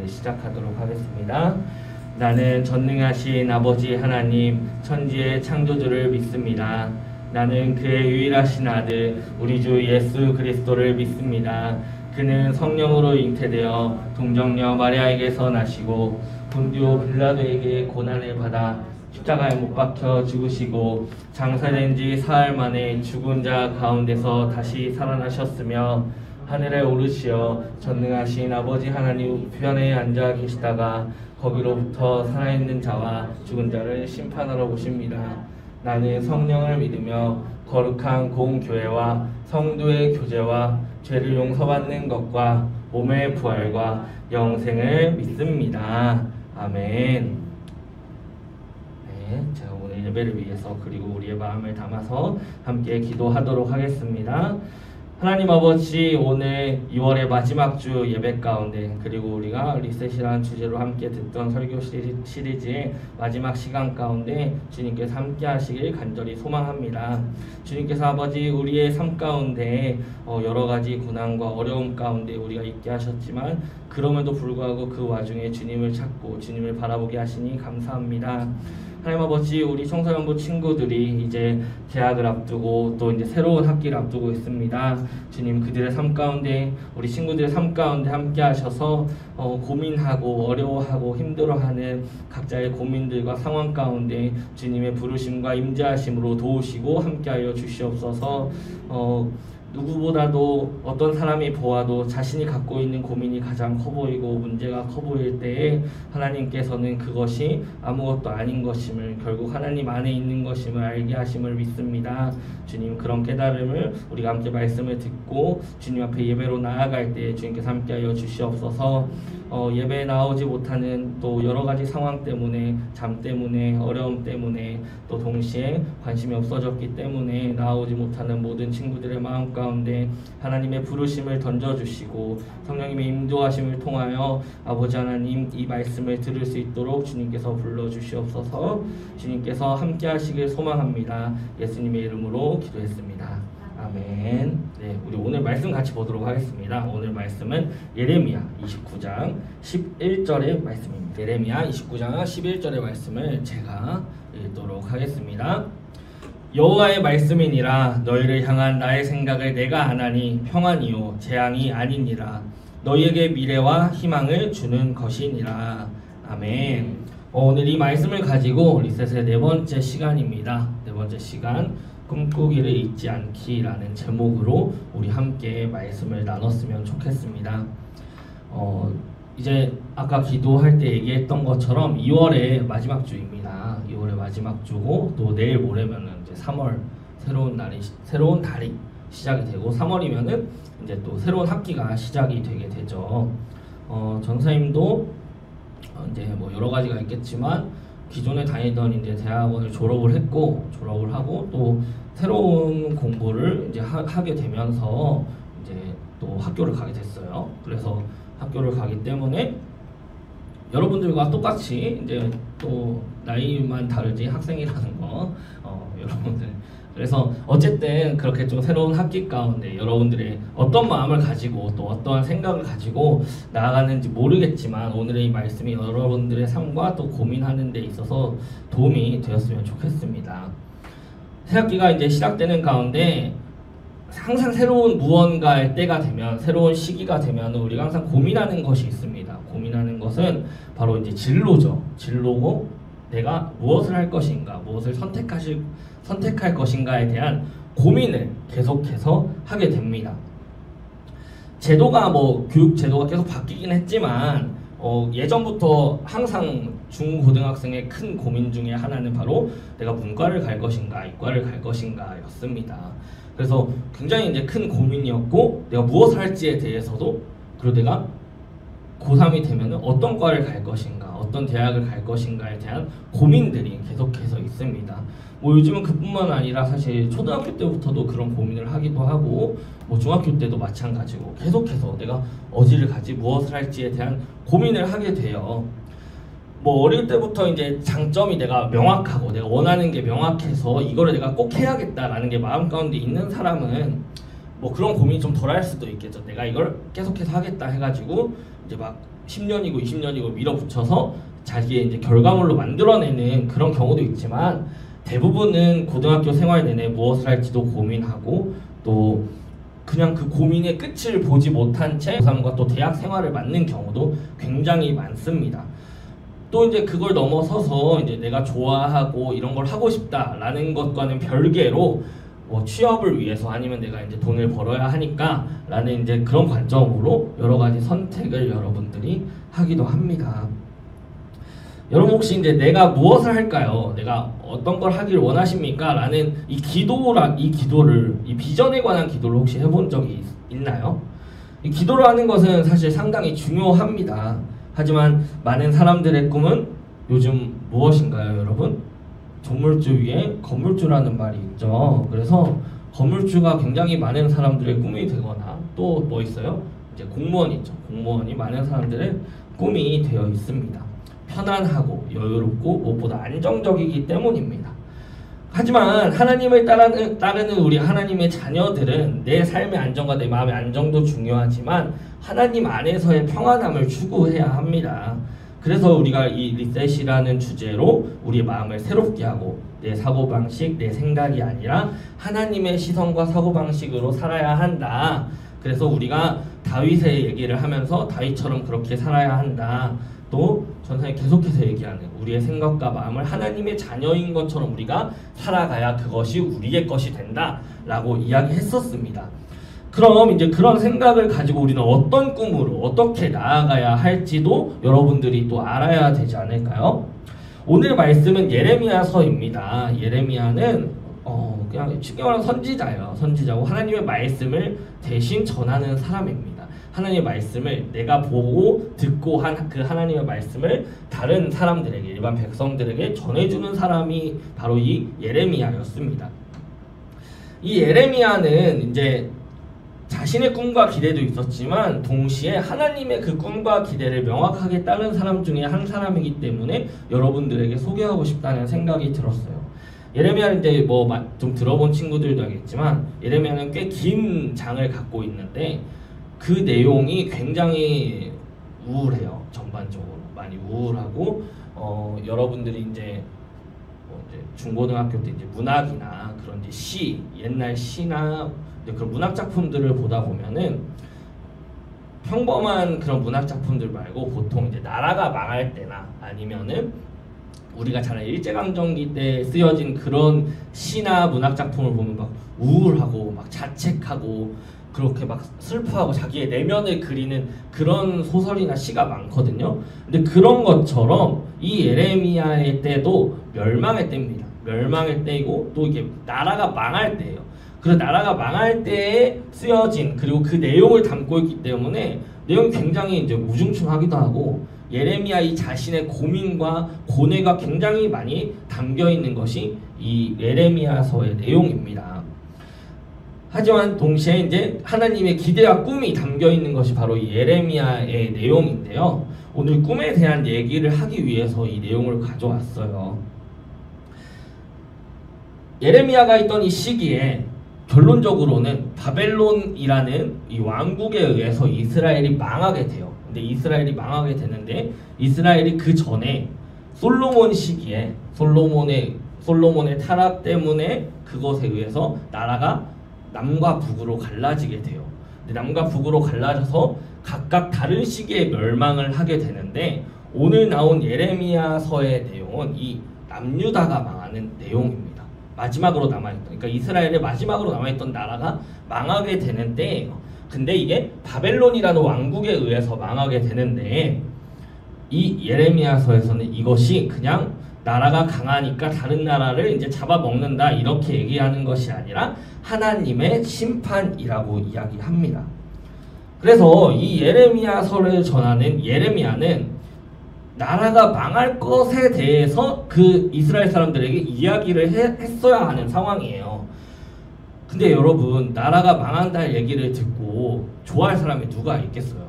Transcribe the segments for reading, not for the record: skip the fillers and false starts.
시작하도록 하겠습니다. 나는 전능하신 아버지 하나님, 천지의 창조주를 믿습니다. 나는 그의 유일하신 아들, 우리 주 예수 그리스도를 믿습니다. 그는 성령으로 잉태되어 동정녀 마리아에게서 나시고 본디오 빌라도에게 고난을 받아 십자가에 못 박혀 죽으시고 장사된 지 사흘 만에 죽은 자 가운데서 다시 살아나셨으며 하늘에 오르시어 전능하신 아버지 하나님 우편에 앉아 계시다가 거기로부터 살아있는 자와 죽은 자를 심판하러 오십니다. 나는 성령을 믿으며 거룩한 공교회와 성도의 교제와 죄를 용서받는 것과 몸의 부활과 영생을 믿습니다. 아멘. 네, 제가 오늘 예배를 위해서 그리고 우리의 마음을 담아서 함께 기도하도록 하겠습니다. 하나님 아버지, 오늘 2월의 마지막 주 예배 가운데 그리고 우리가 리셋이라는 주제로 함께 듣던 설교 시리즈의 마지막 시간 가운데 주님께서 함께 하시길 간절히 소망합니다. 주님께서 아버지 우리의 삶 가운데 여러 가지 고난과 어려움 가운데 우리가 있게 하셨지만 그럼에도 불구하고 그 와중에 주님을 찾고 주님을 바라보게 하시니 감사합니다. 하나님 아버지, 우리 청소년부 친구들이 이제 대학을 앞두고 또 이제 새로운 학기를 앞두고 있습니다. 주님, 그들의 삶 가운데 우리 친구들의 삶 가운데 함께 하셔서 고민하고 어려워하고 힘들어하는 각자의 고민들과 상황 가운데 주님의 부르심과 임재하심으로 도우시고 함께하여 주시옵소서. 누구보다도 어떤 사람이 보아도 자신이 갖고 있는 고민이 가장 커 보이고 문제가 커 보일 때에 하나님께서는 그것이 아무것도 아닌 것임을, 결국 하나님 안에 있는 것임을 알게 하심을 믿습니다. 주님, 그런 깨달음을 우리가 함께 말씀을 듣고 주님 앞에 예배로 나아갈 때 주님께서 함께하여 주시옵소서. 예배에 나오지 못하는 또 여러 가지 상황 때문에, 잠 때문에, 어려움 때문에, 또 동시에 관심이 없어졌기 때문에 나오지 못하는 모든 친구들의 마음 가운데 하나님의 부르심을 던져주시고 성령님의 인도하심을 통하여 아버지 하나님 이 말씀을 들을 수 있도록 주님께서 불러주시옵소서. 주님께서 함께 하시길 소망합니다. 예수님의 이름으로 기도했습니다. 아멘. 네, 우리 오늘 말씀 같이 보도록 하겠습니다. 오늘 말씀은 예레미야 29장 11절의 말씀입니다. 예레미야 29장 11절의 말씀을 제가 읽도록 하겠습니다. 여호와의 말씀이니라. 너희를 향한 나의 생각을 내가 아나니 평안이요 재앙이 아니니라. 너희에게 미래와 희망을 주는 것이니라. 아멘. 오늘 이 말씀을 가지고 리셋의 네 번째 시간입니다. 네 번째 시간, 꿈꾸기를 잊지 않기라는 제목으로 우리 함께 말씀을 나눴으면 좋겠습니다. 이제 아까 기도할 때 얘기했던 것처럼 2월의 마지막 주입니다. 2월의 마지막 주고 또 내일 모레면은 이제 3월 새로운 달이 시작이 되고 3월이면은 이제 또 새로운 학기가 시작이 되게 되죠. 전사님도 이제 뭐 여러 가지가 있겠지만 기존에 다니던 이제 대학원을 졸업을 하고 또 새로운 공부를 이제 하게 되면서 이제 또 학교를 가게 됐어요. 그래서 학교를 가기 때문에 여러분들과 똑같이 이제 또 나이만 다르지 학생이라는 거 여러분들, 그래서 어쨌든 그렇게 좀 새로운 학기 가운데 여러분들의 어떤 마음을 가지고 또 어떠한 생각을 가지고 나아가는지 모르겠지만 오늘의 이 말씀이 여러분들의 삶과 또 고민하는 데 있어서 도움이 되었으면 좋겠습니다. 새 학기가 이제 시작되는 가운데 항상 새로운 무언가의 때가 되면, 새로운 시기가 되면 우리가 항상 고민하는 것이 있습니다. 고민하는 것은 바로 이제 진로죠. 진로고 내가 무엇을 할 것인가, 무엇을 선택할 것인가에 대한 고민을 계속해서 하게 됩니다. 제도가 교육 제도가 계속 바뀌긴 했지만 예전부터 항상 중고등학생의 큰 고민 중에 하나는 바로 내가 문과를 갈 것인가 이과를 갈 것인가 였습니다. 그래서 굉장히 이제 큰 고민이었고, 내가 무엇을 할지에 대해서도, 그리고 내가 고3이 되면 어떤 과를 갈 것인가, 어떤 대학을 갈 것인가에 대한 고민들이 계속해서 있습니다. 요즘은 그뿐만 아니라 사실 초등학교 때부터도 그런 고민을 하기도 하고, 중학교 때도 마찬가지고 계속해서 내가 어디를 가지, 무엇을 할지에 대한 고민을 하게 돼요. 어릴 때부터 이제 장점이 내가 명확하고 내가 원하는 게 명확해서 이거를 내가 꼭 해야겠다라는 게 마음 가운데 있는 사람은 그런 고민이 좀 덜 할 수도 있겠죠. 내가 이걸 계속해서 하겠다 해가지고 이제 막 10년이고 20년이고 밀어붙여서 자기의 이제 결과물로 만들어내는 그런 경우도 있지만 대부분은 고등학교 생활 내내 무엇을 할지도 고민하고 또 그냥 그 고민의 끝을 보지 못한 채 고3과 또 대학 생활을 맞는 경우도 굉장히 많습니다. 또 이제 그걸 넘어서서 이제 내가 좋아하고 이런 걸 하고 싶다라는 것과는 별개로 뭐 취업을 위해서 아니면 내가 이제 돈을 벌어야 하니까 라는 이제 그런 관점으로 여러 가지 선택을 여러분들이 하기도 합니다. 여러분 혹시 이제 내가 무엇을 할까요? 내가 어떤 걸 하길 원하십니까? 라는 이 기도를 이 비전에 관한 기도를 혹시 해본 적이 있나요? 이 기도를 하는 것은 사실 상당히 중요합니다. 하지만 많은 사람들의 꿈은 요즘 무엇인가요, 여러분? 조물주 위에 건물주라는 말이 있죠. 그래서 건물주가 굉장히 많은 사람들의 꿈이 되거나 또 뭐 있어요? 이제 공무원 있죠. 공무원이 많은 사람들의 꿈이 되어 있습니다. 편안하고 여유롭고 무엇보다 안정적이기 때문입니다. 하지만 하나님을 따르는 우리 하나님의 자녀들은 내 삶의 안정과 내 마음의 안정도 중요하지만 하나님 안에서의 평안함을 추구해야 합니다. 그래서 우리가 이 리셋이라는 주제로 우리의 마음을 새롭게 하고 내 사고방식, 내 생각이 아니라 하나님의 시선과 사고방식으로 살아야 한다. 그래서 우리가 다윗의 얘기를 하면서 다윗처럼 그렇게 살아야 한다. 또 전사에 계속해서 얘기하는 우리의 생각과 마음을 하나님의 자녀인 것처럼 우리가 살아가야 그것이 우리의 것이 된다 라고 이야기했었습니다. 그럼 이제 그런 생각을 가지고 우리는 어떤 꿈으로 어떻게 나아가야 할지도 여러분들이 또 알아야 되지 않을까요? 오늘 말씀은 예레미야서입니다. 예레미야는 그냥 쉽게 말하면 선지자예요. 선지자고 하나님의 말씀을 대신 전하는 사람입니다. 하나님의 말씀을 내가 보고 듣고 한 그 하나님의 말씀을 다른 사람들에게 일반 백성들에게 전해주는 사람이 바로 이 예레미야였습니다. 이 예레미야는 이제 자신의 꿈과 기대도 있었지만 동시에 하나님의 그 꿈과 기대를 명확하게 따른 사람 중에 한 사람이기 때문에 여러분들에게 소개하고 싶다는 생각이 들었어요. 예레미야는 이제 뭐 좀 들어본 친구들도 알겠지만 예레미야는 꽤 긴 장을 갖고 있는데 그 내용이 굉장히 우울해요. 전반적으로 많이 우울하고 여러분들이 이제 중고등학교 때 이제 문학이나 그런 이제 시, 옛날 시나 그런 문학 작품들을 보다 보면은 평범한 그런 문학 작품들 말고 보통 이제 나라가 망할 때나 아니면은 우리가 잘 일제강점기 때 쓰여진 그런 시나 문학 작품을 보면 막 우울하고 막 자책하고 그렇게 막 슬퍼하고 자기의 내면을 그리는 그런 소설이나 시가 많거든요. 근데 그런 것처럼 이 예레미야의 때도 멸망의 때입니다. 멸망의 때이고 또 이게 나라가 망할 때예요. 그래서 나라가 망할 때에 쓰여진 그리고 그 내용을 담고 있기 때문에 내용이 굉장히 이제 우중충하기도 하고 예레미야 이 자신의 고민과 고뇌가 굉장히 많이 담겨 있는 것이 이 예레미야서의 내용입니다. 하지만 동시에 이제 하나님의 기대와 꿈이 담겨 있는 것이 바로 이 예레미야의 내용인데요. 오늘 꿈에 대한 얘기를 하기 위해서 이 내용을 가져왔어요. 예레미야가 있던 이 시기에 결론적으로는 바벨론이라는 이 왕국에 의해서 이스라엘이 망하게 돼요. 근데 이스라엘이 망하게 되는데 이스라엘이 그 전에 솔로몬 시기에 솔로몬의 타락 때문에 그것에 의해서 나라가 남과 북으로 갈라지게 돼요. 근데 남과 북으로 갈라져서 각각 다른 시기에 멸망을 하게 되는데 오늘 나온 예레미야서의 내용은 이 남유다가 망하는 내용입니다. 마지막으로 남아있던, 그러니까 이스라엘의 마지막으로 남아있던 나라가 망하게 되는 때예요. 근데 이게 바벨론이라는 왕국에 의해서 망하게 되는데 이 예레미야서에서는 이것이 그냥 나라가 강하니까 다른 나라를 이제 잡아먹는다 이렇게 얘기하는 것이 아니라 하나님의 심판이라고 이야기합니다. 그래서 이 예레미야서를 전하는 예레미야는 나라가 망할 것에 대해서 그 이스라엘 사람들에게 이야기를 했어야 하는 상황이에요. 근데 여러분 나라가 망한다는 얘기를 듣고 좋아할 사람이 누가 있겠어요?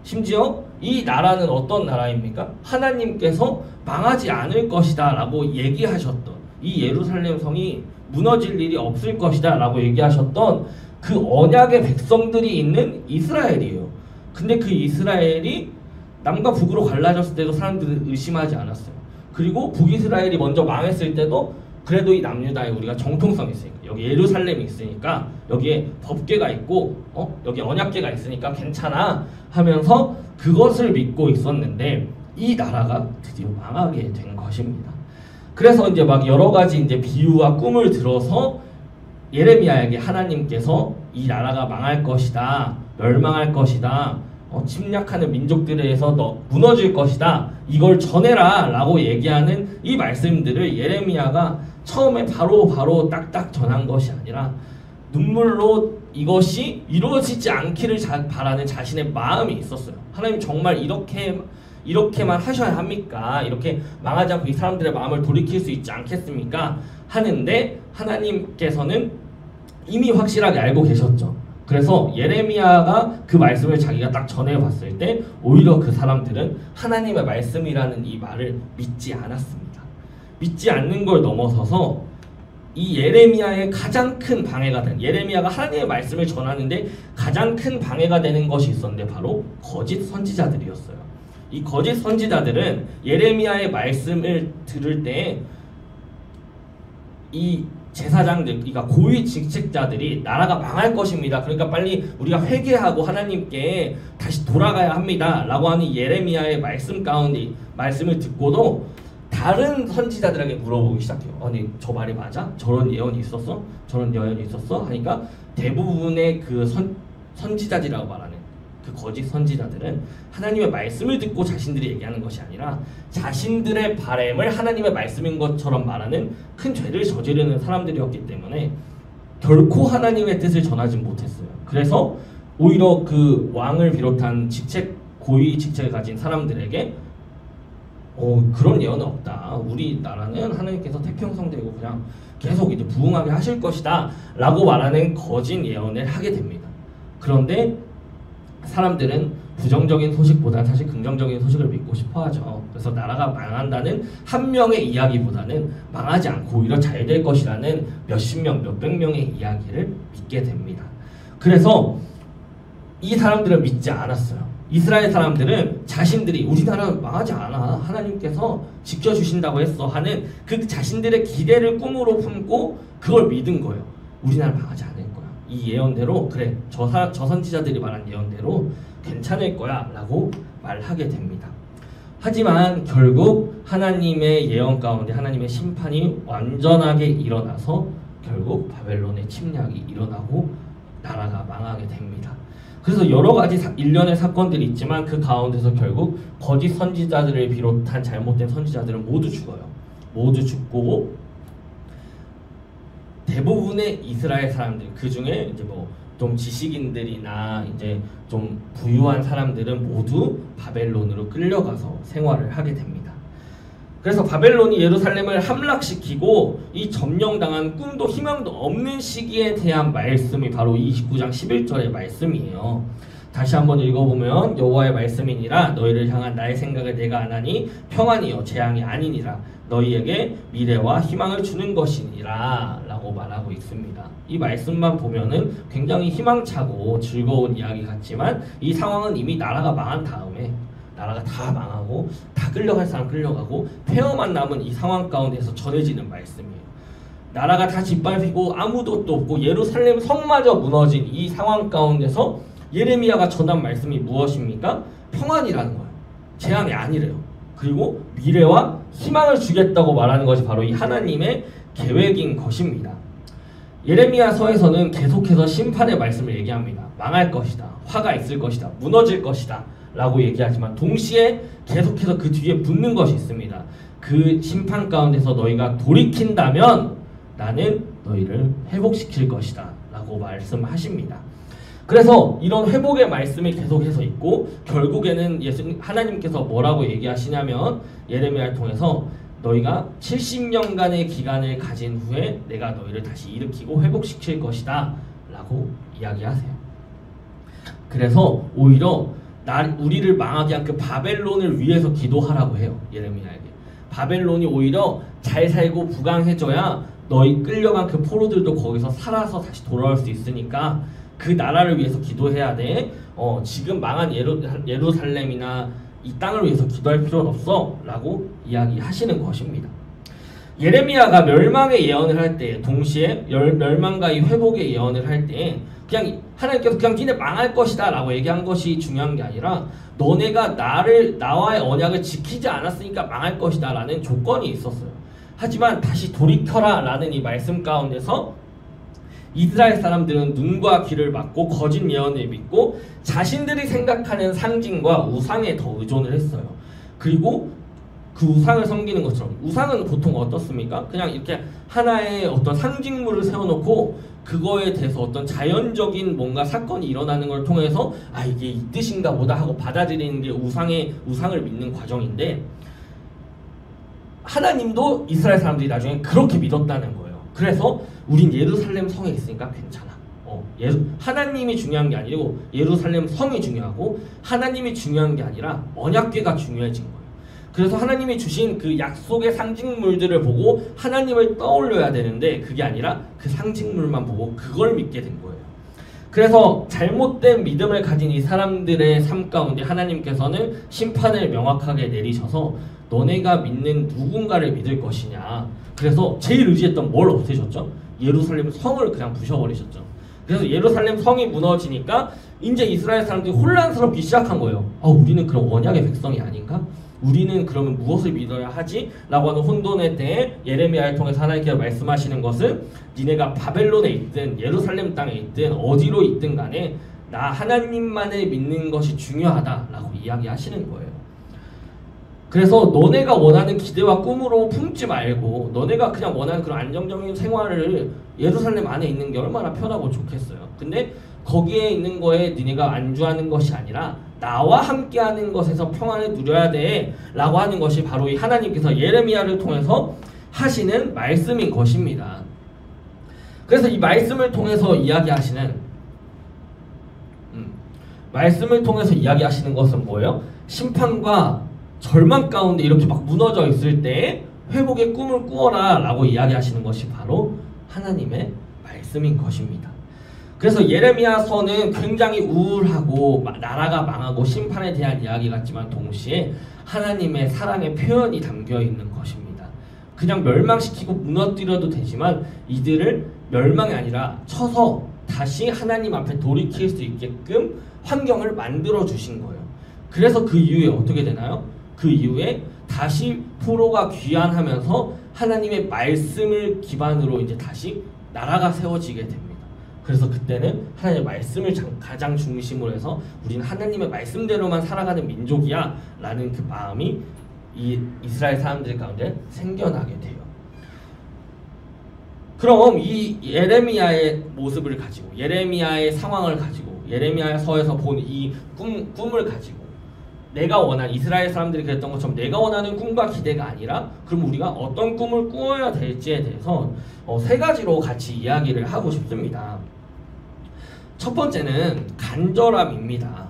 심지어 이 나라는 어떤 나라입니까? 하나님께서 망하지 않을 것이다 라고 얘기하셨던 이 예루살렘 성이 무너질 일이 없을 것이다 라고 얘기하셨던 그 언약의 백성들이 있는 이스라엘이에요. 근데 그 이스라엘이 남과 북으로 갈라졌을 때도 사람들은 의심하지 않았어요. 그리고 북이스라엘이 먼저 망했을 때도 그래도 이 남유다에 우리가 정통성이 있으니까, 여기 예루살렘이 있으니까, 여기에 법궤가 있고 여기 언약궤가 있으니까 괜찮아 하면서 그것을 믿고 있었는데 이 나라가 드디어 망하게 된 것입니다. 그래서 이제 막 여러 가지 이제 비유와 꿈을 들어서 예레미야에게 하나님께서 이 나라가 망할 것이다, 멸망할 것이다, 침략하는 민족들에 의해서 너 무너질 것이다, 이걸 전해라 라고 얘기하는 이 말씀들을 예레미야가 처음에 바로 딱딱 전한 것이 아니라 눈물로 이것이 이루어지지 않기를 바라는 자신의 마음이 있었어요. 하나님 정말 이렇게만 하셔야 합니까? 이렇게 망하지 않고 이 사람들의 마음을 돌이킬 수 있지 않겠습니까? 하는데 하나님께서는 이미 확실하게 알고 계셨죠. 그래서 예레미야가 그 말씀을 자기가 딱 전해봤을 때 오히려 그 사람들은 하나님의 말씀이라는 이 말을 믿지 않았습니다. 믿지 않는 걸 넘어서서 이 예레미야의 가장 큰 방해가 된, 예레미야가 하나님의 말씀을 전하는데 가장 큰 방해가 되는 것이 있었는데 바로 거짓 선지자들이었어요. 이 거짓 선지자들은 예레미야의 말씀을 들을 때 이 제사장들, 그러니까 고위 직책자들이 나라가 망할 것입니다, 그러니까 빨리 우리가 회개하고 하나님께 다시 돌아가야 합니다 라고 하는 예레미야의 말씀 가운데 말씀을 듣고도 다른 선지자들에게 물어보기 시작해요. 아니 저 말이 맞아? 저런 예언이 있었어? 저런 예언이 있었어? 하니까 대부분의 그 선지자들이라고 말하는 그 거짓 선지자들은 하나님의 말씀을 듣고 자신들이 얘기하는 것이 아니라 자신들의 바램을 하나님의 말씀인 것처럼 말하는 큰 죄를 저지르는 사람들이었기 때문에 결코 하나님의 뜻을 전하지 못했어요. 그래서 오히려 그 왕을 비롯한 고위 직책을 가진 사람들에게 그런 예언은 없다, 우리나라는 하나님께서 태평성되고 그냥 계속 이제 부흥하게 하실 것이다 라고 말하는 거짓 예언을 하게 됩니다. 그런데 사람들은 부정적인 소식보다 사실 긍정적인 소식을 믿고 싶어 하죠. 그래서 나라가 망한다는 한 명의 이야기보다는 망하지 않고 오히려 잘 될 것이라는 몇십 명, 몇백 명의 이야기를 믿게 됩니다. 그래서 이 사람들은 믿지 않았어요. 이스라엘 사람들은 자신들이 우리나라 망하지 않아, 하나님께서 지켜주신다고 했어 하는 그 자신들의 기대를 꿈으로 품고 그걸 믿은 거예요. 우리나라 망하지 않을 거야, 이 예언대로, 그래 저 선지자들이 말한 예언대로 괜찮을 거야 라고 말하게 됩니다. 하지만 결국 하나님의 예언 가운데 하나님의 심판이 완전하게 일어나서 결국 바벨론의 침략이 일어나고 나라가 망하게 됩니다. 그래서 여러 가지 일련의 사건들이 있지만 그 가운데서 결국 거짓 선지자들을 비롯한 잘못된 선지자들은 모두 죽어요. 모두 죽고 대부분의 이스라엘 사람들, 그 중에 이제 뭐 좀 지식인들이나 이제 좀 부유한 사람들은 모두 바벨론으로 끌려가서 생활을 하게 됩니다. 그래서 바벨론이 예루살렘을 함락시키고 이 점령당한 꿈도 희망도 없는 시기에 대한 말씀이 바로 29장 11절의 말씀이에요. 다시 한번 읽어보면 여호와의 말씀이니라 너희를 향한 나의 생각을 내가 안하니 평안이요 재앙이 아니니라 너희에게 미래와 희망을 주는 것이니라 라고 말하고 있습니다. 이 말씀만 보면은 굉장히 희망차고 즐거운 이야기 같지만 이 상황은 이미 나라가 망한 다음에 나라가 다 망하고 다 끌려갈 사람 끌려가고 폐허만 남은 이 상황 가운데서 전해지는 말씀이에요. 나라가 다 짓밟히고 아무도 또 없고 예루살렘 성마저 무너진 이 상황 가운데서 예레미야가 전한 말씀이 무엇입니까? 평안이라는 거예요. 재앙이 아니래요. 그리고 미래와 희망을 주겠다고 말하는 것이 바로 이 하나님의 계획인 것입니다. 예레미야서에서는 계속해서 심판의 말씀을 얘기합니다. 망할 것이다, 화가 있을 것이다, 무너질 것이다 라고 얘기하지만 동시에 계속해서 그 뒤에 붙는 것이 있습니다. 그 심판 가운데서 너희가 돌이킨다면 나는 너희를 회복시킬 것이다 라고 말씀하십니다. 그래서 이런 회복의 말씀이 계속해서 있고 결국에는 하나님께서 뭐라고 얘기하시냐면 예레미야를 통해서 너희가 70년간의 기간을 가진 후에 내가 너희를 다시 일으키고 회복시킬 것이다 라고 이야기하세요. 그래서 오히려 우리를 망하게 한 그 바벨론을 위해서 기도하라고 해요. 예레미야에게. 바벨론이 오히려 잘 살고 부강해져야 너희 끌려간 그 포로들도 거기서 살아서 다시 돌아올 수 있으니까 그 나라를 위해서 기도해야 돼. 지금 망한 예루살렘이나 이 땅을 위해서 기도할 필요는 없어 라고 이야기하시는 것입니다. 예레미야가 멸망의 예언을 할 때, 동시에 멸망과 이 회복의 예언을 할 때 그냥 하나님께서 그냥 니네 망할 것이다 라고 얘기한 것이 중요한 게 아니라 너네가 나와의 언약을 지키지 않았으니까 망할 것이다 라는 조건이 있었어요. 하지만 다시 돌이켜라 라는 이 말씀 가운데서 이스라엘 사람들은 눈과 귀를 막고 거짓 예언을 믿고 자신들이 생각하는 상징과 우상에 더 의존을 했어요. 그리고 그 우상을 섬기는 것처럼, 우상은 보통 어떻습니까? 그냥 이렇게 하나의 어떤 상징물을 세워놓고 그거에 대해서 어떤 자연적인 뭔가 사건이 일어나는 걸 통해서 아 이게 이 뜻인가 보다 하고 받아들이는 게 우상을 믿는 과정인데, 하나님도 이스라엘 사람들이 나중에 그렇게 믿었다는 거예요. 그래서 우린 예루살렘 성에 있으니까 괜찮아. 하나님이 중요한 게 아니고 예루살렘 성이 중요하고, 하나님이 중요한 게 아니라 언약궤가 중요해진 거예요. 그래서 하나님이 주신 그 약속의 상징물들을 보고 하나님을 떠올려야 되는데 그게 아니라 그 상징물만 보고 그걸 믿게 된 거예요. 그래서 잘못된 믿음을 가진 이 사람들의 삶 가운데 하나님께서는 심판을 명확하게 내리셔서 너네가 믿는 누군가를 믿을 것이냐. 그래서 제일 의지했던 뭘 없애셨죠? 예루살렘 성을 그냥 부셔버리셨죠. 그래서 예루살렘 성이 무너지니까 이제 이스라엘 사람들이 혼란스럽기 시작한 거예요. 우리는 그럼 언약의 백성이 아닌가? 우리는 그러면 무엇을 믿어야 하지? 라고 하는 혼돈의 때에 예레미야를 통해서 하나님께서 말씀하시는 것은 니네가 바벨론에 있든 예루살렘 땅에 있든 어디로 있든 간에 나 하나님만을 믿는 것이 중요하다라고 이야기하시는 거예요. 그래서 너네가 원하는 기대와 꿈으로 품지 말고 너네가 그냥 원하는 그런 안정적인 생활을 예루살렘 안에 있는 게 얼마나 편하고 좋겠어요. 근데 거기에 있는 거에 니네가 안주하는 것이 아니라 나와 함께하는 것에서 평안을 누려야 돼 라고 하는 것이 바로 이 하나님께서 예레미야를 통해서 하시는 말씀인 것입니다. 그래서 이 말씀을 통해서 이야기하시는 것은 뭐예요? 심판과 절망 가운데 이렇게 막 무너져 있을 때 회복의 꿈을 꾸어라 라고 이야기하시는 것이 바로 하나님의 말씀인 것입니다. 그래서 예레미야서는 굉장히 우울하고 나라가 망하고 심판에 대한 이야기 같지만 동시에 하나님의 사랑의 표현이 담겨 있는 것입니다. 그냥 멸망시키고 무너뜨려도 되지만 이들을 멸망이 아니라 쳐서 다시 하나님 앞에 돌이킬 수 있게끔 환경을 만들어 주신 거예요. 그래서 그 이후에 어떻게 되나요? 그 이후에 다시 포로가 귀환하면서 하나님의 말씀을 기반으로 이제 다시 나라가 세워지게 됩니다. 그래서 그때는 하나님의 말씀을 가장 중심으로 해서 우리는 하나님의 말씀대로만 살아가는 민족이야 라는 그 마음이 이 이스라엘 사람들 가운데 생겨나게 돼요. 그럼 이 예레미야의 모습을 가지고 예레미야의 상황을 가지고 예레미야서에서 본 이 꿈을 가지고 내가 원하는 이스라엘 사람들이 그랬던 것처럼 내가 원하는 꿈과 기대가 아니라 그럼 우리가 어떤 꿈을 꾸어야 될지에 대해서 세 가지로 같이 이야기를 하고 싶습니다. 첫 번째는 간절함입니다.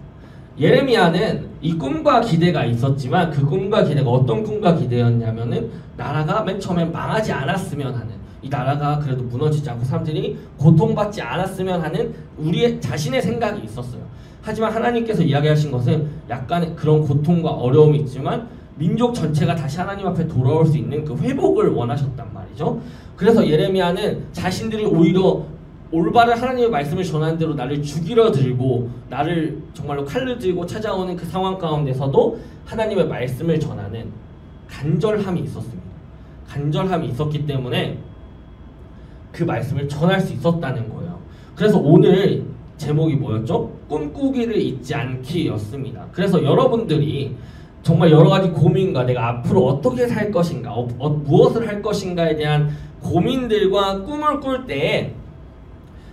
예레미야는 이 꿈과 기대가 있었지만 그 꿈과 기대가 어떤 꿈과 기대였냐면은 나라가 맨 처음에 망하지 않았으면 하는, 이 나라가 그래도 무너지지 않고 사람들이 고통받지 않았으면 하는 우리의 자신의 생각이 있었어요. 하지만 하나님께서 이야기하신 것은 약간의 그런 고통과 어려움이 있지만 민족 전체가 다시 하나님 앞에 돌아올 수 있는 그 회복을 원하셨단 말이죠. 그래서 예레미야는 자신들이 오히려 올바른 하나님의 말씀을 전하는 대로 나를 죽이려 들고 나를 정말로 칼을 들고 찾아오는 그 상황 가운데서도 하나님의 말씀을 전하는 간절함이 있었습니다. 간절함이 있었기 때문에 그 말씀을 전할 수 있었다는 거예요. 그래서 오늘 제목이 뭐였죠? 꿈꾸기를 잊지 않기 였습니다. 그래서 여러분들이 정말 여러가지 고민과 내가 앞으로 어떻게 살 것인가, 무엇을 할 것인가에 대한 고민들과 꿈을 꿀 때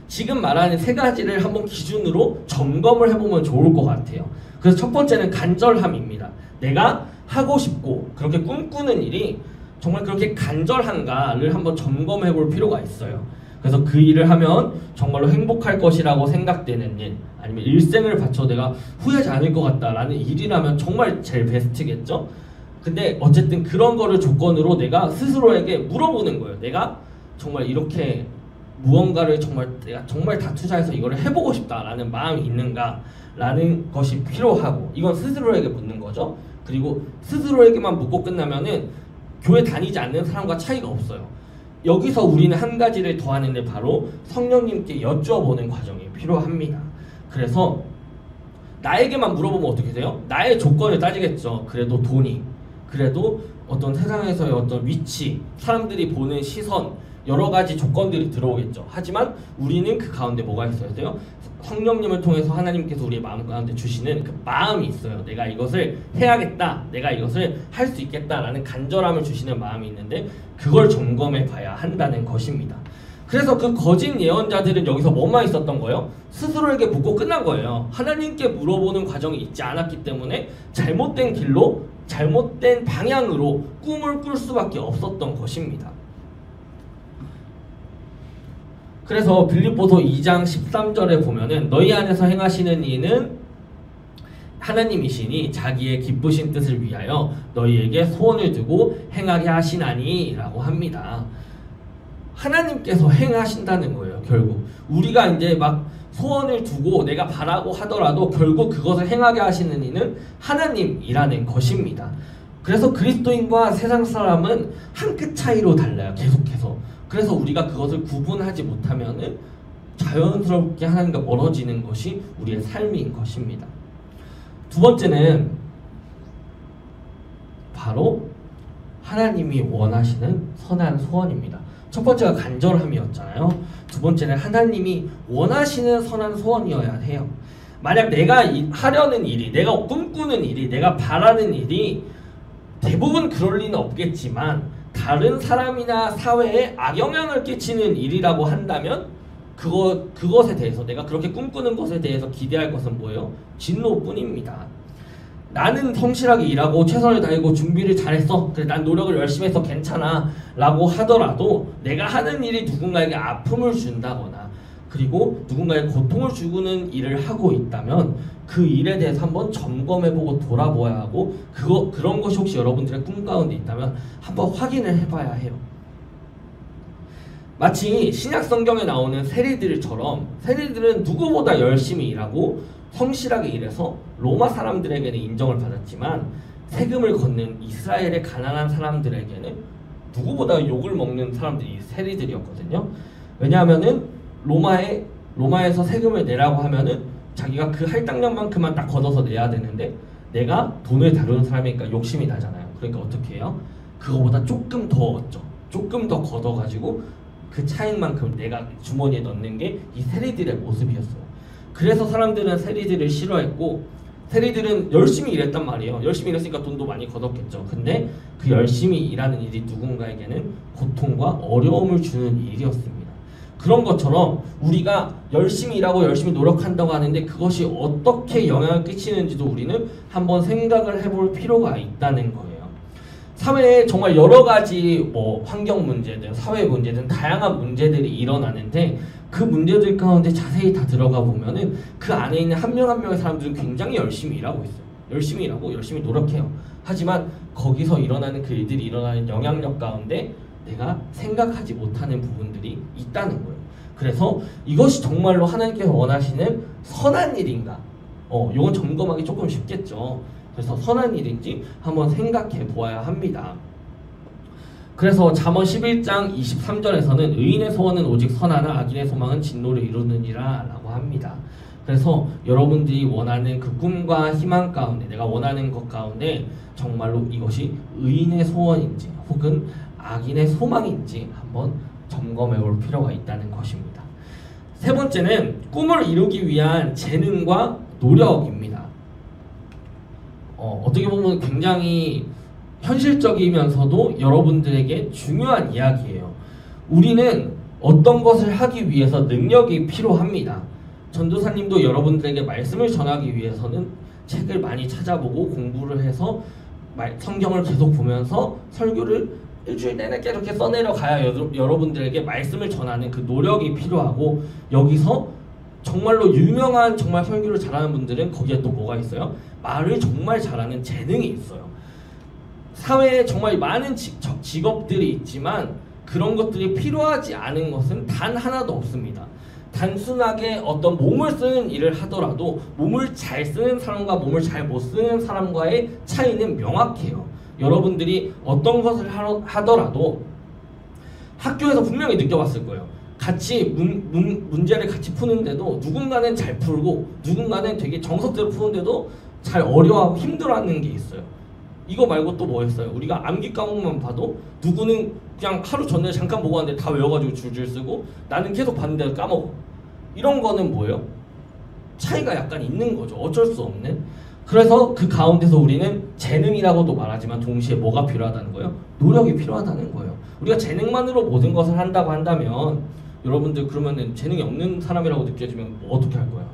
지금 말하는 세 가지를 한번 기준으로 점검을 해보면 좋을 것 같아요. 그래서 첫 번째는 간절함입니다. 내가 하고 싶고 그렇게 꿈꾸는 일이 정말 그렇게 간절한가를 한번 점검해 볼 필요가 있어요. 그래서 그 일을 하면 정말로 행복할 것이라고 생각되는 일, 아니면 일생을 바쳐 내가 후회하지 않을 것 같다라는 일이라면 정말 제일 베스트겠죠? 근데 어쨌든 그런 거를 조건으로 내가 스스로에게 물어보는 거예요. 내가 정말 이렇게 무언가를 내가 정말 다 투자해서 이거를 해보고 싶다라는 마음이 있는가 라는 것이 필요하고, 이건 스스로에게 묻는 거죠. 그리고 스스로에게만 묻고 끝나면은 교회 다니지 않는 사람과 차이가 없어요. 여기서 우리는 한 가지를 더하는데 바로 성령님께 여쭈어보는 과정이 필요합니다. 그래서 나에게만 물어보면 어떻게 돼요? 나의 조건을 따지겠죠. 그래도 돈이, 그래도 어떤 세상에서의 어떤 위치, 사람들이 보는 시선, 여러 가지 조건들이 들어오겠죠. 하지만 우리는 그 가운데 뭐가 있어야 돼요? 성령님을 통해서 하나님께서 우리의 마음 가운데 주시는 그 마음이 있어요. 내가 이것을 해야겠다, 내가 이것을 할 수 있겠다라는 간절함을 주시는 마음이 있는데, 그걸 점검해 봐야 한다는 것입니다. 그래서 그 거짓 예언자들은 여기서 뭐만 있었던 거예요? 스스로에게 묻고 끝난 거예요. 하나님께 물어보는 과정이 있지 않았기 때문에 잘못된 길로, 잘못된 방향으로 꿈을 꿀 수밖에 없었던 것입니다. 그래서 빌립보서 2장 13절에 보면은 너희 안에서 행하시는 이는 하나님이시니 자기의 기쁘신 뜻을 위하여 너희에게 소원을 두고 행하게 하시나니 라고 합니다. 하나님께서 행하신다는 거예요. 결국 우리가 이제 막 소원을 두고 내가 바라고 하더라도 결국 그것을 행하게 하시는 이는 하나님이라는 것입니다. 그래서 그리스도인과 세상 사람은 한 끗 차이로 달라요. 계속해서. 그래서 우리가 그것을 구분하지 못하면은 자연스럽게 하나님과 멀어지는 것이 우리의 삶인 것입니다. 두 번째는 바로 하나님이 원하시는 선한 소원입니다. 첫 번째가 간절함이었잖아요. 두 번째는 하나님이 원하시는 선한 소원이어야 해요. 만약 내가 하려는 일이, 내가 꿈꾸는 일이, 내가 바라는 일이 대부분 그럴 리는 없겠지만 다른 사람이나 사회에 악영향을 끼치는 일이라고 한다면 그것에 대해서, 내가 그렇게 꿈꾸는 것에 대해서 기대할 것은 뭐예요? 진노뿐입니다. 나는 성실하게 일하고 최선을 다하고 준비를 잘했어, 그래 난 노력을 열심히 해서 괜찮아 라고 하더라도 내가 하는 일이 누군가에게 아픔을 준다거나 그리고 누군가에게 고통을 주는 일을 하고 있다면 그 일에 대해서 한번 점검해보고 돌아보아야 하고, 그런 것이 혹시 여러분들의 꿈 가운데 있다면 한번 확인을 해봐야 해요. 마치 신약 성경에 나오는 세리들처럼 세리들은 누구보다 열심히 일하고 성실하게 일해서 로마 사람들에게는 인정을 받았지만 세금을 걷는 이스라엘의 가난한 사람들에게는 누구보다 욕을 먹는 사람들이 세리들이었거든요. 왜냐하면은 로마에서 세금을 내라고 하면은 자기가 그 할당량만큼만 딱 걷어서 내야 되는데 내가 돈을 다루는 사람이니까 욕심이 나잖아요. 그러니까 어떻게 해요? 그거보다 조금 더 얻죠. 조금 더 걷어가지고 그 차익만큼 내가 주머니에 넣는 게 이 세리들의 모습이었어요. 그래서 사람들은 세리들을 싫어했고, 세리들은 열심히 일했단 말이에요. 열심히 일했으니까 돈도 많이 걷었겠죠. 근데 그 열심히 일하는 일이 누군가에게는 고통과 어려움을 주는 일이었습니다. 그런 것처럼 우리가 열심히 일하고 열심히 노력한다고 하는데 그것이 어떻게 영향을 끼치는지도 우리는 한번 생각을 해볼 필요가 있다는 거예요. 사회에 정말 여러 가지 환경 문제든 사회 문제든 다양한 문제들이 일어나는데 그 문제들 가운데 자세히 다 들어가 보면은 그 안에 있는 한 명 한 명의 사람들은 굉장히 열심히 일하고 있어요. 열심히 일하고 열심히 노력해요. 하지만 거기서 일어나는 그 일들이 일어나는 영향력 가운데 내가 생각하지 못하는 부분들이 있다는 거예요. 그래서 이것이 정말로 하나님께서 원하시는 선한 일인가? 이건 점검하기 조금 쉽겠죠. 그래서 선한 일인지 한번 생각해 보아야 합니다. 그래서 잠언 11장 23절에서는 의인의 소원은 오직 선하나 악인의 소망은 진노를 이루느니라 라고 합니다. 그래서 여러분들이 원하는 그 꿈과 희망 가운데, 내가 원하는 것 가운데 정말로 이것이 의인의 소원인지 혹은 악인의 소망인지 한번 점검해 볼 필요가 있다는 것입니다. 세 번째는 꿈을 이루기 위한 재능과 노력입니다. 어떻게 보면 굉장히 현실적이면서도 여러분들에게 중요한 이야기예요. 우리는 어떤 것을 하기 위해서 능력이 필요합니다. 전도사님도 여러분들에게 말씀을 전하기 위해서는 책을 많이 찾아보고 공부를 해서 성경을 계속 보면서 설교를 일주일 내내 이렇게 써내려 가야 여러분들에게 말씀을 전하는 그 노력이 필요하고, 여기서 정말로 유명한 정말 설교를 잘하는 분들은 거기에 또 뭐가 있어요? 말을 정말 잘하는 재능이 있어요. 사회에 정말 많은 직업들이 있지만 그런 것들이 필요하지 않은 것은 단 하나도 없습니다. 단순하게 어떤 몸을 쓰는 일을 하더라도 몸을 잘 쓰는 사람과 몸을 잘 못 쓰는 사람과의 차이는 명확해요. 여러분들이 어떤 것을 하더라도 학교에서 분명히 느껴봤을 거예요. 같이 문제를 같이 푸는데도 누군가는 잘 풀고 누군가는 되게 정석대로 푸는데도 잘 어려워하고 힘들어하는 게 있어요. 이거 말고 또 뭐였어요? 우리가 암기 과목만 봐도 누구는 그냥 하루 전에 잠깐 보고 왔는데 다 외워가지고 줄줄 쓰고 나는 계속 봤는데 까먹어. 이런 거는 뭐예요? 차이가 약간 있는 거죠. 어쩔 수 없는. 그래서 그 가운데서 우리는 재능이라고도 말하지만 동시에 뭐가 필요하다는 거예요? 노력이 필요하다는 거예요. 우리가 재능만으로 모든 것을 한다고 한다면 여러분들 그러면은 재능이 없는 사람이라고 느껴지면 뭐 어떻게 할 거예요?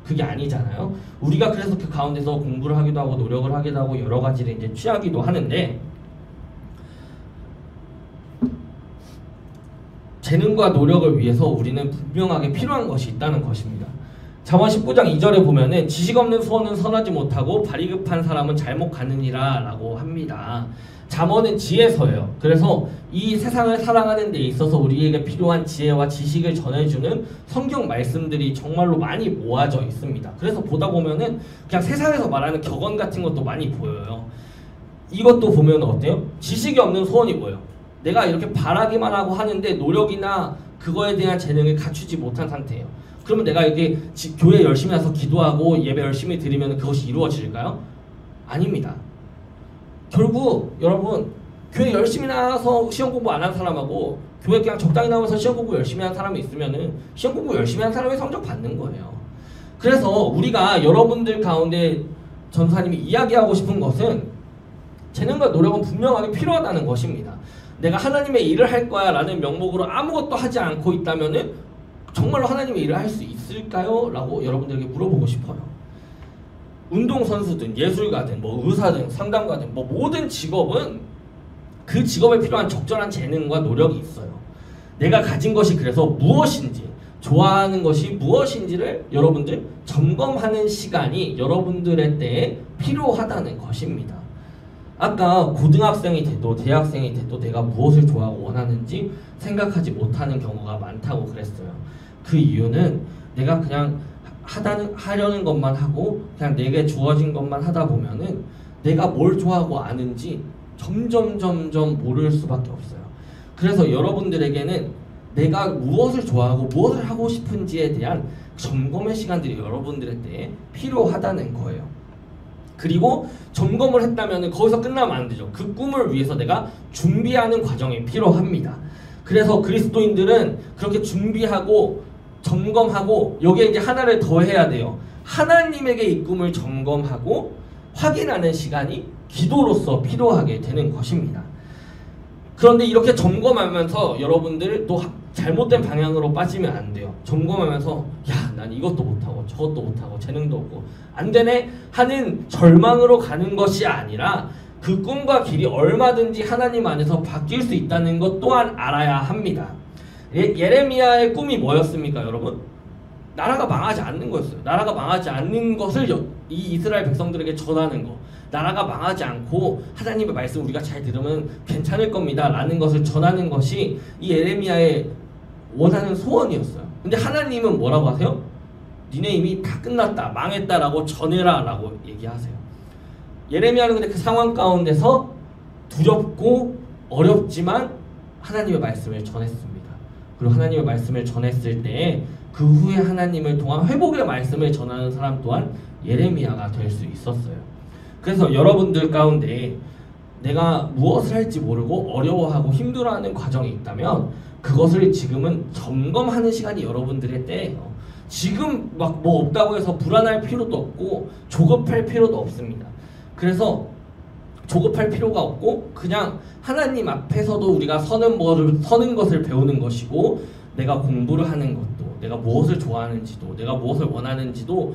그게 아니잖아요. 우리가 그래서 그 가운데서 공부를 하기도 하고 노력을 하기도 하고 여러 가지를 이제 취하기도 하는데 재능과 노력을 위해서 우리는 분명하게 필요한 것이 있다는 것입니다. 잠언 19장 2절에 보면은 지식 없는 소원은 선하지 못하고 발이 급한 사람은 잘못 가느니라 라고 합니다. 잠언은 지혜서예요. 그래서 이 세상을 살아가는 데 있어서 우리에게 필요한 지혜와 지식을 전해주는 성경 말씀들이 정말로 많이 모아져 있습니다. 그래서 보다 보면은 그냥 세상에서 말하는 격언 같은 것도 많이 보여요. 이것도 보면 어때요? 지식이 없는 소원이 뭐예요? 내가 이렇게 바라기만 하고 하는데 노력이나 그거에 대한 재능을 갖추지 못한 상태예요. 그러면 내가 이게 교회 열심히 와서 기도하고 예배 열심히 드리면 그것이 이루어질까요? 아닙니다. 결국 여러분 교회 열심히 나와서 시험 공부 안 한 사람하고 교회 그냥 적당히 나와서 시험 공부 열심히 한 사람이 있으면은 시험 공부 열심히 한 사람이 성적 받는 거예요. 그래서 우리가 여러분들 가운데 전사님이 이야기하고 싶은 것은 재능과 노력은 분명하게 필요하다는 것입니다. 내가 하나님의 일을 할 거야 라는 명목으로 아무것도 하지 않고 있다면은 정말로 하나님의 일을 할 수 있을까요? 라고 여러분들에게 물어보고 싶어요. 운동선수든 예술가든 뭐 의사든 상담가든 뭐 모든 직업은 그 직업에 필요한 적절한 재능과 노력이 있어요. 내가 가진 것이 그래서 무엇인지 좋아하는 것이 무엇인지를 여러분들 점검하는 시간이 여러분들의 때에 필요하다는 것입니다. 아까 고등학생이 돼도 대학생이 돼도 내가 무엇을 좋아하고 원하는지 생각하지 못하는 경우가 많다고 그랬어요. 그 이유는 내가 그냥 하려는 것만 하고 그냥 내게 주어진 것만 하다 보면은 내가 뭘 좋아하고 아는지 점점 모를 수밖에 없어요. 그래서 여러분들에게는 내가 무엇을 좋아하고 무엇을 하고 싶은지에 대한 점검의 시간들이 여러분들의 때에 필요하다는 거예요. 그리고 점검을 했다면 거기서 끝나면 안 되죠. 그 꿈을 위해서 내가 준비하는 과정이 필요합니다. 그래서 그리스도인들은 그렇게 준비하고 점검하고 여기에 이제 하나를 더 해야 돼요. 하나님에게 이 꿈을 점검하고 확인하는 시간이 기도로서 필요하게 되는 것입니다. 그런데 이렇게 점검하면서 여러분들 또 잘못된 방향으로 빠지면 안 돼요. 점검하면서 야, 난 이것도 못하고 저것도 못하고 재능도 없고 안 되네 하는 절망으로 가는 것이 아니라 그 꿈과 길이 얼마든지 하나님 안에서 바뀔 수 있다는 것 또한 알아야 합니다. 예레미야의 꿈이 뭐였습니까, 여러분? 나라가 망하지 않는 거였어요. 나라가 망하지 않는 것을 이 이스라엘 백성들에게 전하는 거. 나라가 망하지 않고 하나님의 말씀 우리가 잘 들으면 괜찮을 겁니다 라는 것을 전하는 것이 이 예레미야의 원하는 소원이었어요. 근데 하나님은 뭐라고 하세요? 니네 이미 다 끝났다, 망했다 라고 전해라 라고 얘기하세요. 예레미야는 근데 그 상황 가운데서 두렵고 어렵지만 하나님의 말씀을 전했습니다. 그리고 하나님의 말씀을 전했을 때 그 후에 하나님을 통한 회복의 말씀을 전하는 사람 또한 예레미야가 될 수 있었어요. 그래서 여러분들 가운데 내가 무엇을 할지 모르고 어려워하고 힘들어하는 과정이 있다면 그것을 지금은 점검하는 시간이 여러분들의 때예요. 지금 막 뭐 없다고 해서 불안할 필요도 없고 조급할 필요도 없습니다. 그래서 조급할 필요가 없고 그냥 하나님 앞에서도 우리가 서는 것을 배우는 것이고 내가 공부를 하는 것도 내가 무엇을 좋아하는지도 내가 무엇을 원하는지도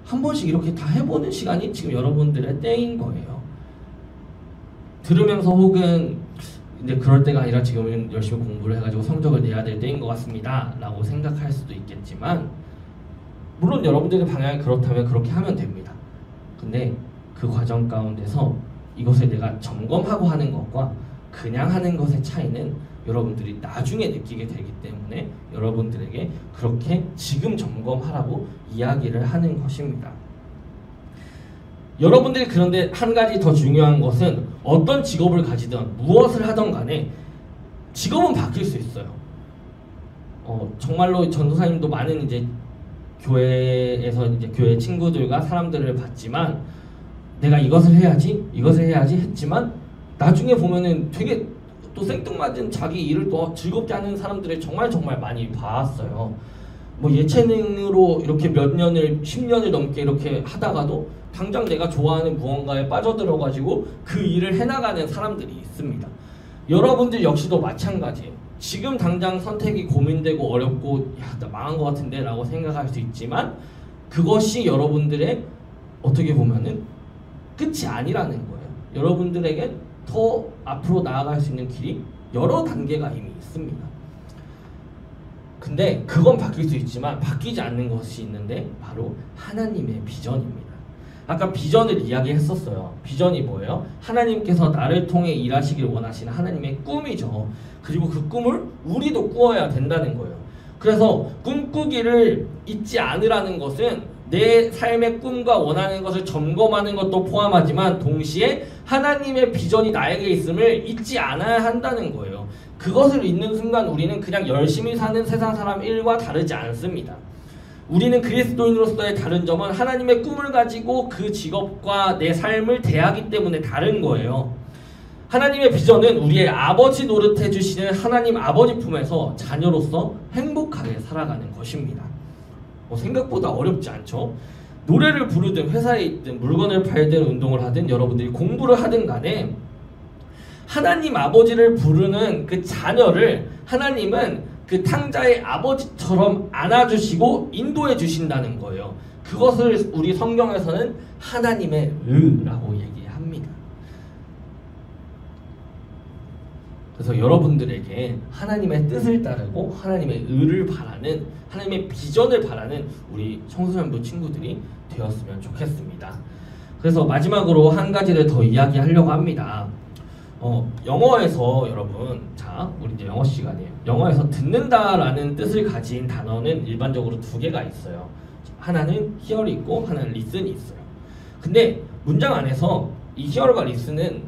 한 번씩 이렇게 다 해보는 시간이 지금 여러분들의 때인 거예요. 들으면서 혹은 근데 그럴 때가 아니라 지금은 열심히 공부를 해가지고 성적을 내야 될 때인 것 같습니다 라고 생각할 수도 있겠지만 물론 여러분들의 방향이 그렇다면 그렇게 하면 됩니다. 근데 그 과정 가운데서 이것을 내가 점검하고 하는 것과 그냥 하는 것의 차이는 여러분들이 나중에 느끼게 되기 때문에 여러분들에게 그렇게 지금 점검하라고 이야기를 하는 것입니다. 여러분들이 그런데 한 가지 더 중요한 것은 어떤 직업을 가지든 무엇을 하든 간에 직업은 바뀔 수 있어요. 정말로 전도사님도 많은 이제 교회에서 이제 교회 친구들과 사람들을 봤지만 내가 이것을 해야지 했지만 나중에 보면은 되게 또 생뚱맞은 자기 일을 또 즐겁게 하는 사람들을 정말 많이 봤어요. 뭐 예체능으로 이렇게 몇 년을 10년을 넘게 이렇게 하다가도 당장 내가 좋아하는 무언가에 빠져들어가지고 그 일을 해나가는 사람들이 있습니다. 여러분들 역시도 마찬가지예요. 지금 당장 선택이 고민되고 어렵고 야, 나 망한 것 같은데 라고 생각할 수 있지만 그것이 여러분들의 어떻게 보면은 끝이 아니라는 거예요. 여러분들에게 더 앞으로 나아갈 수 있는 길이 여러 단계가 이미 있습니다. 근데 그건 바뀔 수 있지만 바뀌지 않는 것이 있는데 바로 하나님의 비전입니다. 아까 비전을 이야기했었어요. 비전이 뭐예요? 하나님께서 나를 통해 일하시길 원하시는 하나님의 꿈이죠. 그리고 그 꿈을 우리도 꾸어야 된다는 거예요. 그래서 꿈꾸기를 잊지 않으라는 것은 내 삶의 꿈과 원하는 것을 점검하는 것도 포함하지만 동시에 하나님의 비전이 나에게 있음을 잊지 않아야 한다는 거예요. 그것을 잊는 순간 우리는 그냥 열심히 사는 세상 사람 일과 다르지 않습니다. 우리는 그리스도인으로서의 다른 점은 하나님의 꿈을 가지고 그 직업과 내 삶을 대하기 때문에 다른 거예요. 하나님의 비전은 우리의 아버지 노릇해 주시는 하나님 아버지 품에서 자녀로서 행복하게 살아가는 것입니다. 생각보다 어렵지 않죠? 노래를 부르든 회사에 있든 물건을 팔든 운동을 하든 여러분들이 공부를 하든 간에 하나님 아버지를 부르는 그 자녀를 하나님은 그 탕자의 아버지처럼 안아주시고 인도해 주신다는 거예요. 그것을 우리 성경에서는 하나님의 의라고 얘기합니다. 그래서 여러분들에게 하나님의 뜻을 따르고 하나님의 의를 바라는 하나님의 비전을 바라는 우리 청소년부 친구들이 되었으면 좋겠습니다. 그래서 마지막으로 한 가지를 더 이야기하려고 합니다. 영어에서 여러분, 자, 우리 이제 영어 시간이에요. 영어에서 듣는다라는 뜻을 가진 단어는 일반적으로 두 개가 있어요. 하나는 hear이 있고 하나는 listen이 있어요. 근데 문장 안에서 이 hear과 listen은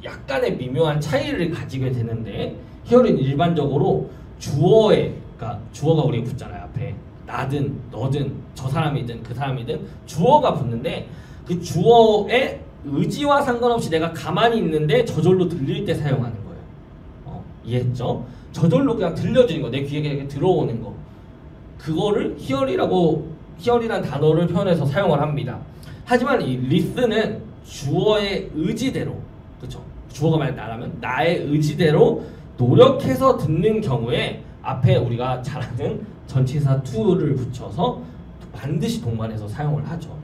약간의 미묘한 차이를 가지게 되는데 hear은 일반적으로 주어에, 그러니까 주어가 우리가 붙잖아요. 앞에 나든 너든 저 사람이든 그 사람이든 주어가 붙는데 그 주어의 의지와 상관없이 내가 가만히 있는데 저절로 들릴 때 사용하는 거예요. 이해했죠? 저절로 그냥 들려지는 거, 내 귀에 이렇게 들어오는 거. 그거를 hear이란 단어를 표현해서 사용을 합니다. 하지만 이 listen은 주어의 의지대로, 그렇죠? 주어가 만약 나라면 나의 의지대로 노력해서 듣는 경우에 앞에 우리가 잘 아는 전치사 to를 붙여서 반드시 동반해서 사용을 하죠.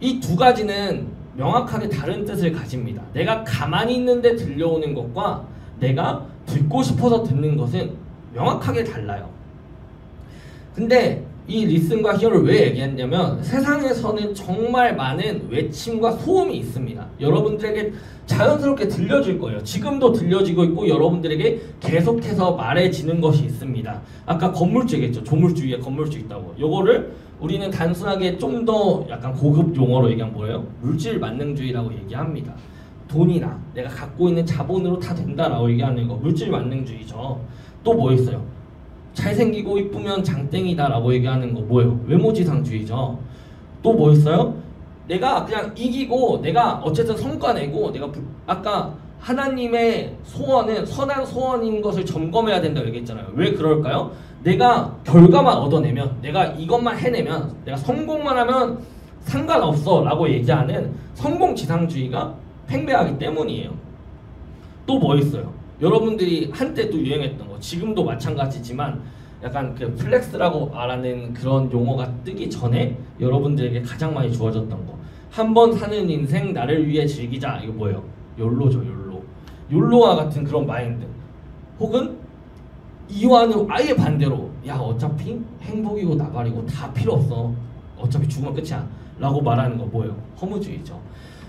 이 두 가지는 명확하게 다른 뜻을 가집니다. 내가 가만히 있는데 들려오는 것과 내가 듣고 싶어서 듣는 것은 명확하게 달라요. 근데 이 listen과 hear를 왜 얘기했냐면 세상에서는 정말 많은 외침과 소음이 있습니다. 여러분들에게 자연스럽게 들려질 거예요. 지금도 들려지고 있고 여러분들에게 계속해서 말해지는 것이 있습니다. 아까 건물주 얘기했죠. 조물주 위에 건물주 있다고. 요거를 우리는 단순하게 좀 더 약간 고급 용어로 얘기하면 뭐예요? 물질 만능주의라고 얘기합니다. 돈이나 내가 갖고 있는 자본으로 다 된다라고 얘기하는 거 물질 만능주의죠. 또 뭐 있어요? 잘생기고 이쁘면 장땡이다라고 얘기하는 거 뭐예요? 외모지상주의죠. 또 뭐 있어요? 내가 그냥 이기고 내가 어쨌든 성과 내고 내가 아까 하나님의 소원은 선한 소원인 것을 점검해야 된다고 얘기했잖아요. 왜 그럴까요? 내가 결과만 얻어내면 내가 이것만 해내면 내가 성공만 하면 상관없어 라고 얘기하는 성공지상주의가 팽배하기 때문이에요. 또 뭐 있어요? 여러분들이 한때 또 유행했던 거 지금도 마찬가지지만 약간 그 플렉스라고 말하는 그런 용어가 뜨기 전에 여러분들에게 가장 많이 주어졌던 거 한 번 사는 인생 나를 위해 즐기자 이거 뭐예요? 욜로죠. 욜로와 같은 그런 마인드 혹은 이와는 아예 반대로 야 어차피 행복이고 나발이고 다 필요 없어 어차피 죽으면 끝이야 라고 말하는 거 뭐예요? 허무주의죠.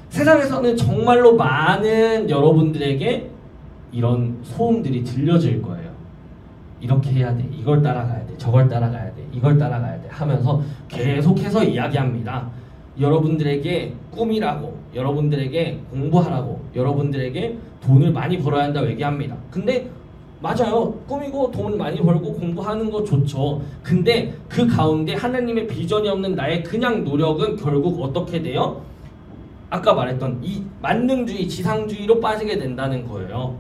세상에서는 정말로 많은 여러분들에게 이런 소음들이 들려질 거예요. 이렇게 해야 돼, 이걸 따라가야 돼, 저걸 따라가야 돼, 이걸 따라가야 돼 하면서 계속해서 이야기합니다. 여러분들에게 꿈이라고, 여러분들에게 공부하라고, 여러분들에게 돈을 많이 벌어야 한다고 얘기합니다. 근데 맞아요. 꿈이고 돈 많이 벌고 공부하는 거 좋죠. 근데 그 가운데 하나님의 비전이 없는 나의 그냥 노력은 결국 어떻게 돼요? 아까 말했던 이 만능주의, 지상주의로 빠지게 된다는 거예요.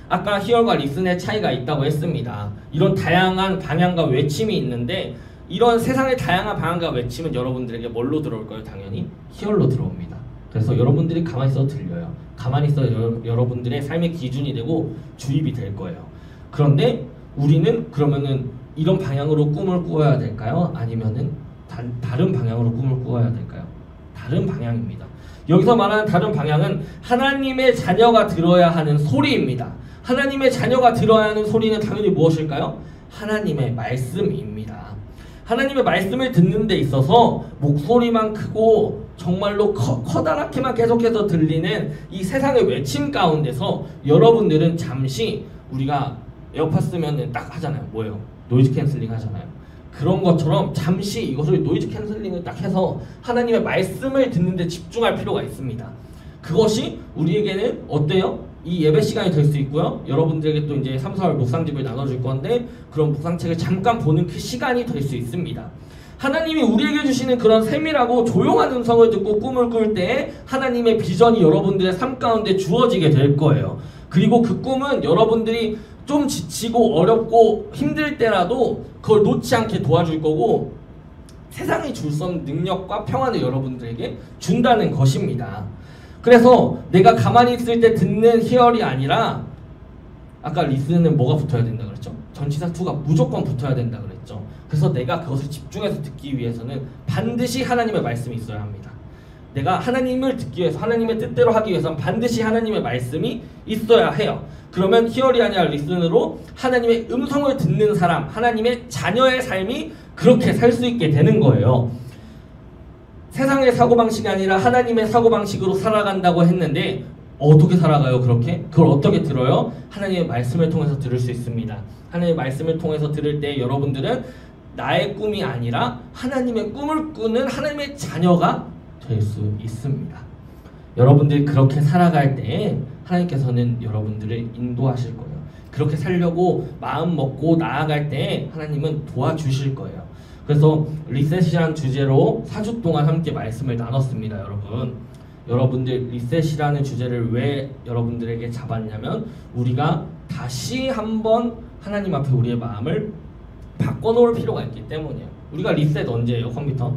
아까 희열과 리슨의 차이가 있다고 했습니다. 이런 다양한 방향과 외침이 있는데 이런 세상의 다양한 방향과 외침은 여러분들에게 뭘로 들어올 거예요? 당연히 희열로 들어옵니다. 그래서 여러분들이 가만히 있어도 들려요. 가만히 있어 여러분들의 삶의 기준이 되고 주입이 될 거예요. 그런데 우리는 그러면은 이런 방향으로 꿈을 꾸어야 될까요? 아니면은 다른 방향으로 꿈을 꾸어야 될까요? 다른 방향입니다. 여기서 말하는 다른 방향은 하나님의 자녀가 들어야 하는 소리입니다. 하나님의 자녀가 들어야 하는 소리는 당연히 무엇일까요? 하나님의 말씀입니다. 하나님의 말씀을 듣는 데 있어서 목소리만 크고 정말로 커다랗게만 계속해서 들리는 이 세상의 외침 가운데서 여러분들은 잠시 우리가 에어팟 쓰면 딱 하잖아요. 뭐예요? 노이즈 캔슬링 하잖아요. 그런 것처럼 잠시 이것을 노이즈 캔슬링을 딱 해서 하나님의 말씀을 듣는 데 집중할 필요가 있습니다. 그것이 우리에게는 어때요? 이 예배 시간이 될 수 있고요. 여러분들에게 또 이제 3, 4월 묵상집을 나눠줄 건데 그런 묵상책을 잠깐 보는 그 시간이 될 수 있습니다. 하나님이 우리에게 주시는 그런 세밀하고 조용한 음성을 듣고 꿈을 꿀 때 하나님의 비전이 여러분들의 삶 가운데 주어지게 될 거예요. 그리고 그 꿈은 여러분들이 좀 지치고 어렵고 힘들 때라도 그걸 놓지 않게 도와줄 거고 세상이 줄 수 없는 능력과 평안을 여러분들에게 준다는 것입니다. 그래서 내가 가만히 있을 때 듣는 희열이 아니라 아까 리슨은 뭐가 붙어야 된다 그랬죠? 전치사 to가 무조건 붙어야 된다 그랬죠. 그래서 내가 그것을 집중해서 듣기 위해서는 반드시 하나님의 말씀이 있어야 합니다. 내가 하나님을 듣기 위해서 하나님의 뜻대로 하기 위해서는 반드시 하나님의 말씀이 있어야 해요. 그러면 희열이 아니라 리슨으로 하나님의 음성을 듣는 사람, 하나님의 자녀의 삶이 그렇게 살 수 있게 되는 거예요. 세상의 사고방식이 아니라 하나님의 사고방식으로 살아간다고 했는데 어떻게 살아가요? 그렇게? 그걸 어떻게 들어요? 하나님의 말씀을 통해서 들을 수 있습니다. 하나님의 말씀을 통해서 들을 때 여러분들은 나의 꿈이 아니라 하나님의 꿈을 꾸는 하나님의 자녀가 될 수 있습니다. 여러분들이 그렇게 살아갈 때 하나님께서는 여러분들을 인도하실 거예요. 그렇게 살려고 마음 먹고 나아갈 때 하나님은 도와주실 거예요. 그래서 리셋이라는 주제로 4주 동안 함께 말씀을 나눴습니다. 여러분들 리셋이라는 주제를 왜 여러분들에게 잡았냐면 우리가 다시 한번 하나님 앞에 우리의 마음을 바꿔놓을 필요가 있기 때문이에요. 우리가 리셋 언제예요? 컴퓨터?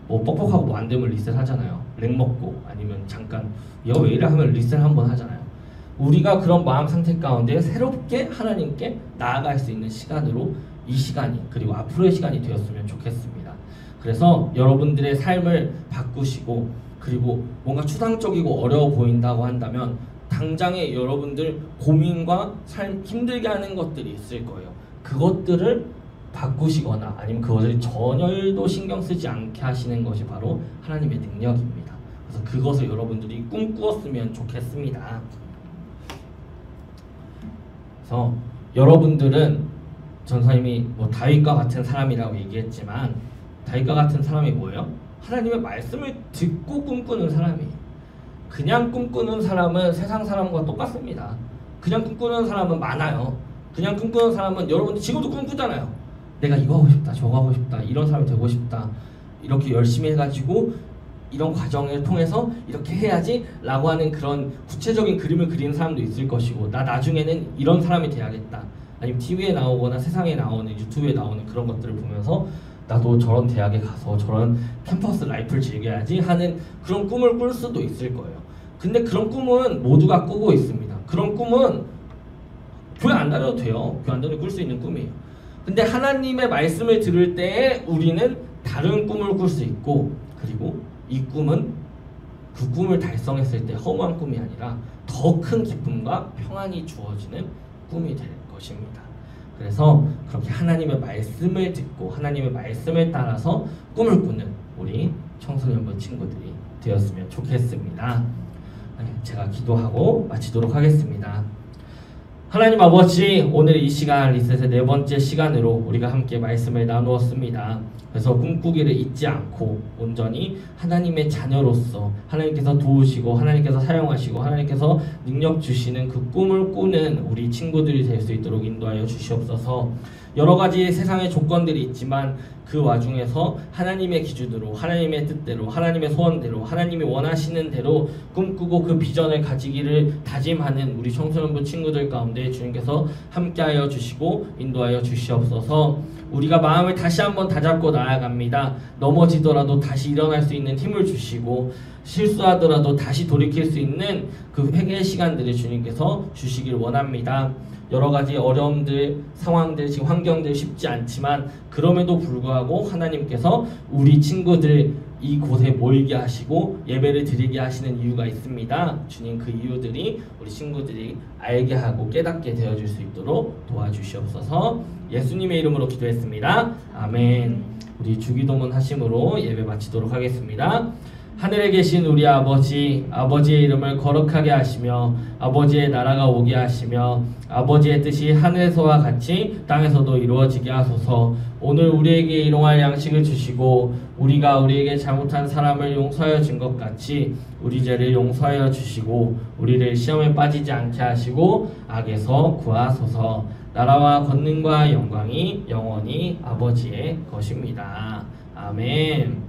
뭐 뻑뻑하고 뭐 안 되면 리셋 하잖아요. 렉 먹고 아니면 잠깐 이거 왜 이래 하면 리셋 한번 하잖아요. 우리가 그런 마음 상태 가운데 새롭게 하나님께 나아갈 수 있는 시간으로 이 시간이 그리고 앞으로의 시간이 되었으면 좋겠습니다. 그래서 여러분들의 삶을 바꾸시고 그리고 뭔가 추상적이고 어려워 보인다고 한다면 당장에 여러분들 고민과 삶 힘들게 하는 것들이 있을 거예요. 그것들을 바꾸시거나 아니면 그것을 전혀도 신경 쓰지 않게 하시는 것이 바로 하나님의 능력입니다. 그래서 그것을 여러분들이 꿈꾸었으면 좋겠습니다. 그래서 여러분들은 전사님이 뭐 다윗과 같은 사람이라고 얘기했지만 다윗과 같은 사람이 뭐예요? 하나님의 말씀을 듣고 꿈꾸는 사람이에요. 그냥 꿈꾸는 사람은 세상 사람과 똑같습니다. 그냥 꿈꾸는 사람은 많아요. 그냥 꿈꾸는 사람은 여러분들 지금도 꿈꾸잖아요. 내가 이거 하고 싶다, 저거 하고 싶다, 이런 사람이 되고 싶다, 이렇게 열심히 해가지고 이런 과정을 통해서 이렇게 해야지 라고 하는 그런 구체적인 그림을 그리는 사람도 있을 것이고 나 나중에는 이런 사람이 돼야겠다, 아니면 TV에 나오거나 세상에 나오는 유튜브에 나오는 그런 것들을 보면서 나도 저런 대학에 가서 저런 캠퍼스 라이프를 즐겨야지 하는 그런 꿈을 꿀 수도 있을 거예요. 근데 그런 꿈은 모두가 꾸고 있습니다. 그런 꿈은 교회 안 다녀도 돼요. 교회 안 다녀도 꿀 수 있는 꿈이에요. 근데 하나님의 말씀을 들을 때 우리는 다른 꿈을 꿀 수 있고 그리고 이 꿈은 그 꿈을 달성했을 때 허무한 꿈이 아니라 더 큰 기쁨과 평안이 주어지는 꿈이 될 것입니다. 그래서 그렇게 하나님의 말씀을 듣고 하나님의 말씀을 따라서 꿈을 꾸는 우리 청소년부 친구들이 되었으면 좋겠습니다. 제가 기도하고 마치도록 하겠습니다. 하나님 아버지, 오늘 이 시간 리셋의 네 번째 시간으로 우리가 함께 말씀을 나누었습니다. 그래서 꿈꾸기를 잊지 않고 온전히 하나님의 자녀로서 하나님께서 도우시고 하나님께서 사용하시고 하나님께서 능력 주시는 그 꿈을 꾸는 우리 친구들이 될 수 있도록 인도하여 주시옵소서. 여러 가지 세상의 조건들이 있지만 그 와중에서 하나님의 기준으로, 하나님의 뜻대로, 하나님의 소원대로, 하나님이 원하시는 대로 꿈꾸고 그 비전을 가지기를 다짐하는 우리 청소년부 친구들 가운데 주님께서 함께하여 주시고 인도하여 주시옵소서. 우리가 마음을 다시 한번 다잡고 나아갑니다. 넘어지더라도 다시 일어날 수 있는 힘을 주시고 실수하더라도 다시 돌이킬 수 있는 그 회개의 시간들을 주님께서 주시길 원합니다. 여러 가지 어려움들, 상황들, 지금 환경들 쉽지 않지만 그럼에도 불구하고 하나님께서 우리 친구들 이곳에 모이게 하시고 예배를 드리게 하시는 이유가 있습니다. 주님, 그 이유들이 우리 친구들이 알게 하고 깨닫게 되어줄 수 있도록 도와주시옵소서. 예수님의 이름으로 기도했습니다. 아멘. 우리 주기도문 하심으로 예배 마치도록 하겠습니다. 하늘에 계신 우리 아버지, 아버지의 이름을 거룩하게 하시며 아버지의 나라가 오게 하시며 아버지의 뜻이 하늘에서와 같이 땅에서도 이루어지게 하소서. 오늘 우리에게 일용할 양식을 주시고 우리가 우리에게 잘못한 사람을 용서하여 준 것 같이 우리 죄를 용서하여 주시고 우리를 시험에 빠지지 않게 하시고 악에서 구하소서. 나라와 권능과 영광이 영원히 아버지의 것입니다. 아멘.